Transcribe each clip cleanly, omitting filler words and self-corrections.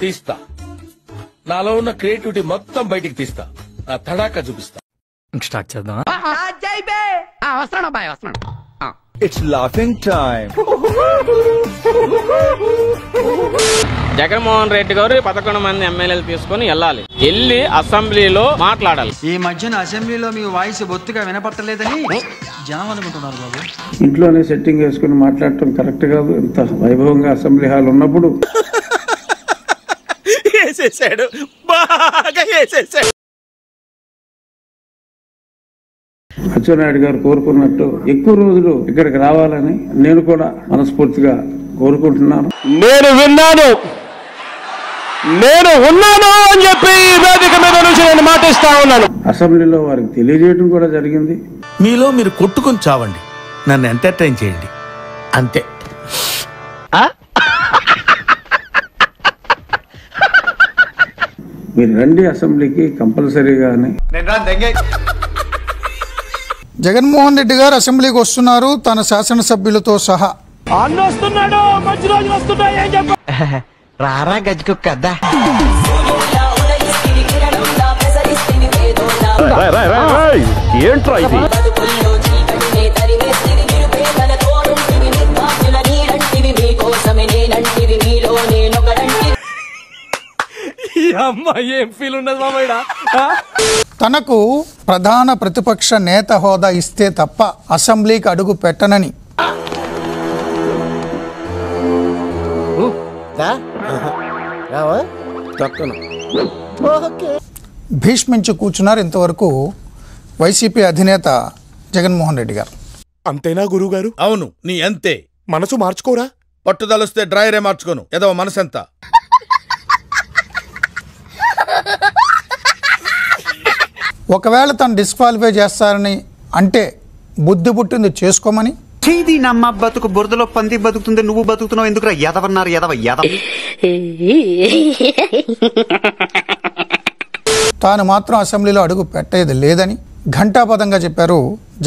తీస్తా, నాలో ఉన్న క్రియేటివిటీ మొత్తం బయటికి తీస్తా, నా తడాకా చూపిస్తా. స్టార్ట్ చేద్దాం. It's laughing time. Jaganmohan Reddy గారు 11 మంది ఎమ్మెల్యేలు తీసుకుని వెళ్ళి అసెంబ్లీలో మాట్లాడాలి. ఈ మధ్యన అసెంబ్లీలో మీ వాయిస్ బొత్తుగా వినపట్టలేదని జనం అనుకుంటున్నారు బాబు. ఇంట్లోనే సెట్టింగ్ వేసుకుని మాట్లాడటం కరెక్ట్ కాదు. ఇంత వైభవంగా అసెంబ్లీ హాల్ ఉన్నప్పుడు వేసేసాడు, బాగా వేసేసాడు. అచ్చెన్నాయుడు గారు కోరుకున్నట్టు ఎక్కువ రోజులు ఇక్కడికి రావాలని నేను కూడా మనస్ఫూర్తిగా కోరుకుంటున్నాను. నేను విన్నాను, నేను ఉన్నాను అని చెప్పి ఈ వేదిక మీద నుంచి నేను మాటిస్తా ఉన్నాను. అసెంబ్లీలో వారికి తెలియజేయడం కూడా జరిగింది. మీలో మీరు కొట్టుకొని చావండి, నన్ను ఎంటర్టైన్ చేయండి అంతే. మీరు రండి అసెంబ్లీకి కంపల్సరీగానే. జగన్మోహన్ రెడ్డి గారు అసెంబ్లీకి వస్తున్నారు తన శాసనసభ్యులతో సహా. అన్నొస్తున్నాడు, మంచి రోజులు వస్తున్నాయి చెప్ప. రారా గజ్జు కదా. ఏంట్రా ఇది? ఏం ఫీల్ ఉన్నది మామయ్య? తనకు ప్రధాన ప్రతిపక్ష నేత హోదా ఇస్తే తప్ప అసెంబ్లీకి అడుగు పెట్టనని భీష్మించి కూర్చున్నారు ఇంతవరకు వైసీపీ అధినేత జగన్మోహన్ రెడ్డి గారు. అంతేనా గురువు గారు? అవును, నీ అంతే. మనసు మార్చుకోరా? పట్టుదలొస్తే డ్రైరే మార్చుకోను, ఏదో మనసు ఎంత. ఒకవేళ తను డిస్క్వాలిఫై చేస్తారని అంటే బుద్ధి పుట్టింది చేసుకోమని. చేది నమ్మ బతుకు బురదలో పంది బతుకుతుంది, నువ్వు బతుకుతున్నావు ఎందుకురా? ఎదవన్నారు ఎదవ. తాను మాత్రం అసెంబ్లీలో అడుగు పెట్టేది లేదని ఘంటాపదంగా చెప్పారు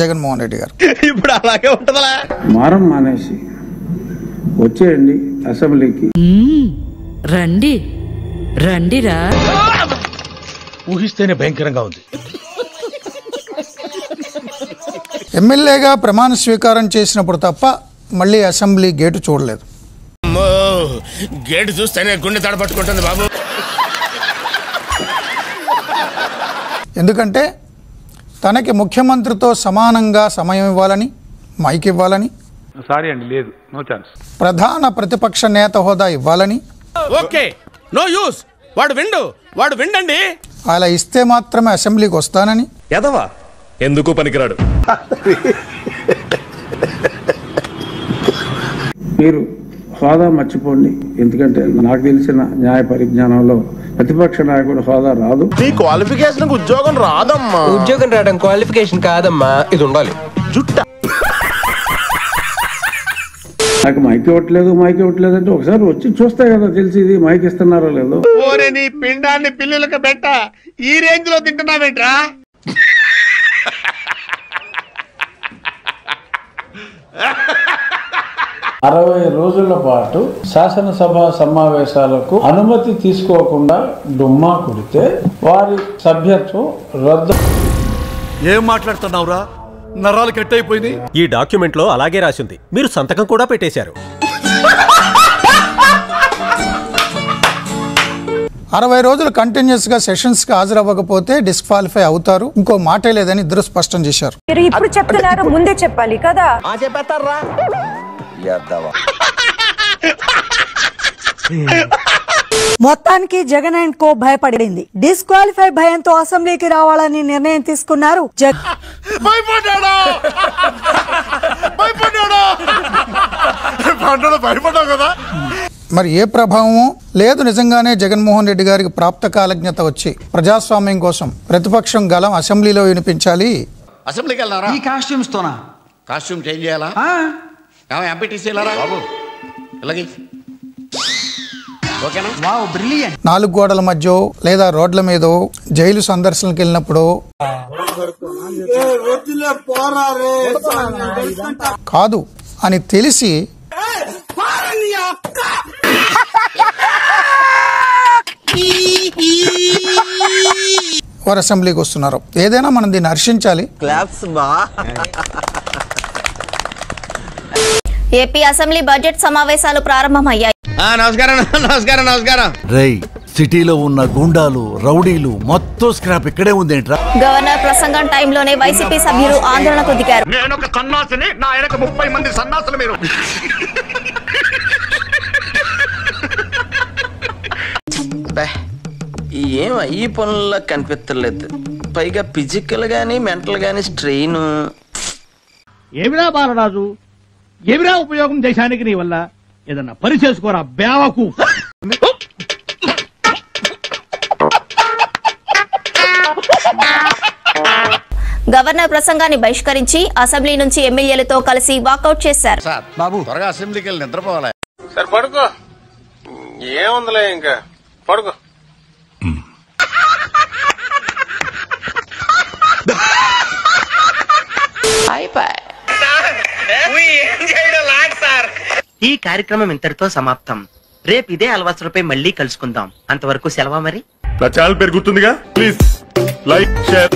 జగన్మోహన్ రెడ్డి గారు. ఇప్పుడు అలాగే ఉంటదా? మారం మానేసి వచ్చేయండి అసెంబ్లీకి. రండి రండిరా. ఊహిస్తేనే భయంకరంగా ఉంది. ఎమ్మెల్యేగా ప్రమాణ స్వీకారం చేసినప్పుడు తప్ప మళ్ళీ అసెంబ్లీ గేటు చూడలేదు. గేటు చూస్తేనే గుండె తడపట్టుకుంటుంది బాబు. ఎందుకంటే తనకి ముఖ్యమంత్రితో సమానంగా సమయం ఇవ్వాలని, మైక్ ఇవ్వాలని, ప్రధాన ప్రతిపక్ష నేత హోదా ఇవ్వాలని. Okay, no use. వాడు విండండి. అలా ఇస్తే మాత్రమే అసెంబ్లీకి వస్తానని. ఎదవా ఎందుకు పనికిరాడు. మీరు హోదా మర్చిపోండి. ఎందుకంటే నాకు తెలిసిన న్యాయ పరిజ్ఞానంలో ప్రతిపక్ష నాయకుడు హోదా రాదు. క్వాలిఫికేషన్ ఉద్యోగం రాదమ్మా. ఉద్యోగం రావడం క్వాలిఫికేషన్ కాదమ్మా, ఇది ఉండాలి. జుట్ట నాకు మైక్ ఇవ్వట్లేదు అంటే ఒకసారి వచ్చి చూస్తే కదా తెలిసి ఇది మైక్ ఇస్తున్నారో లేదో. ఓరే నీ పిండాన్ని పిల్లులకు పెట్ట, ఈ రేంజ్ లో తింటున్నావేంట్రా? 60 రోజుల పాటు శాసనసభ సమావేశాలకు అనుమతి తీసుకోకుండా డుమ్మా కొడితే వారి సభ్యత్వం రద్దు. ఏం మాట్లాడుతున్నావురా? నరాలు కట్ అయిపోయింది. ఈ డాక్యుమెంట్ లో అలాగే రాసింది, మీరు సంతకం కూడా పెట్టేశారు. 60 రోజులు కంటిన్యూస్ గా సెషన్స్ కి హాజరవ్వకపోతే డిస్క్వాలిఫై అవుతారు. ఇంకో మాటే లేదని ఇద్దరు స్పష్టం చేశారు. ఇప్పుడు చెప్తున్నారు, ముందే చెప్పాలి కదా. మొత్తానికి జగన్ అండ్ కో భయపడింది. డిస్క్వాలిఫై భయంతో అసెంబ్లీకి రావాలని నిర్ణయం తీసుకున్నారు. మరి ఏ ప్రభావమో లేదు. నిజంగానే జగన్మోహన్ రెడ్డి గారికి ప్రాప్త కాలజ్ఞత వచ్చి ప్రజాస్వామ్యం కోసం ప్రతిపక్షం గలం అసెంబ్లీలో వినిపించాలి. అసెంబ్లీకి వెళ్ళారా? ఈ కాస్ట్యూమ్స్ తోనా? కాస్ట్యూమ్ చేంజ్ చేయాలా? ఎంపీటీసీ వెళ్ళారా బాబు? ఇలాగే ఓకేనా? Wow, brilliant. 4 గోడల మధ్య లేదా రోడ్ల మీద జైలు సందర్శనకి వెళ్ళినప్పుడు కాదు అని తెలిసి వారు అసెంబ్లీకి వస్తున్నారు. ఏదైనా మనం దీన్ని హర్షించాలి. ఏపీ అసెంబ్లీ బడ్జెట్ సమావేశాలు ప్రారంభమయ్యాయి. నమస్కారం. రేయ్, సిటీలో ఉన్న గుండాలు రౌడీలు మొత్తం స్క్రాప్ ఇక్కడే ఉందేంట్రా? గవర్నర్ ప్రసంగం టైంలోనే వైసీపీ సభ్యులు ఆందోళనకు దిగారు. నేను ఒక సన్నాసిని, నా వెనక 30 మంది సన్నాసులు మీరు. ఏం ఈ పనుల్లో కనిపించలేదు. పైగా ఫిజికల్ గానీ మెంటల్ గానీ స్ట్రెయిన్. ఏమిరా బాలరాజు, ఏమిరా ఉపయోగం దేశానికి నీ వల్ల? ఏదన్నా పని చేసుకోరా బేవకు. గవర్నర్ ప్రసంగాన్ని బహిష్కరించి అసెంబ్లీ నుంచి ఎమ్మెల్యేలతో కలిసి వాకౌట్ చేశారు. బాబు త్వరగా అసెంబ్లీకి వెళ్ళి నిద్రపోవాలి. సరే పడుకో, ఏముందిలే ఇంకా పడుకో. ఈ కార్యక్రమం ఇంతటితో సమాప్తం. రేపు ఇదే అలవాసులపై మళ్ళీ కలుసుకుందాం. అంతవరకు సెలవా మరి. నా ఛానల్ పేరు గుర్తుందిగా, ప్లీజ్ లైక్ షేర్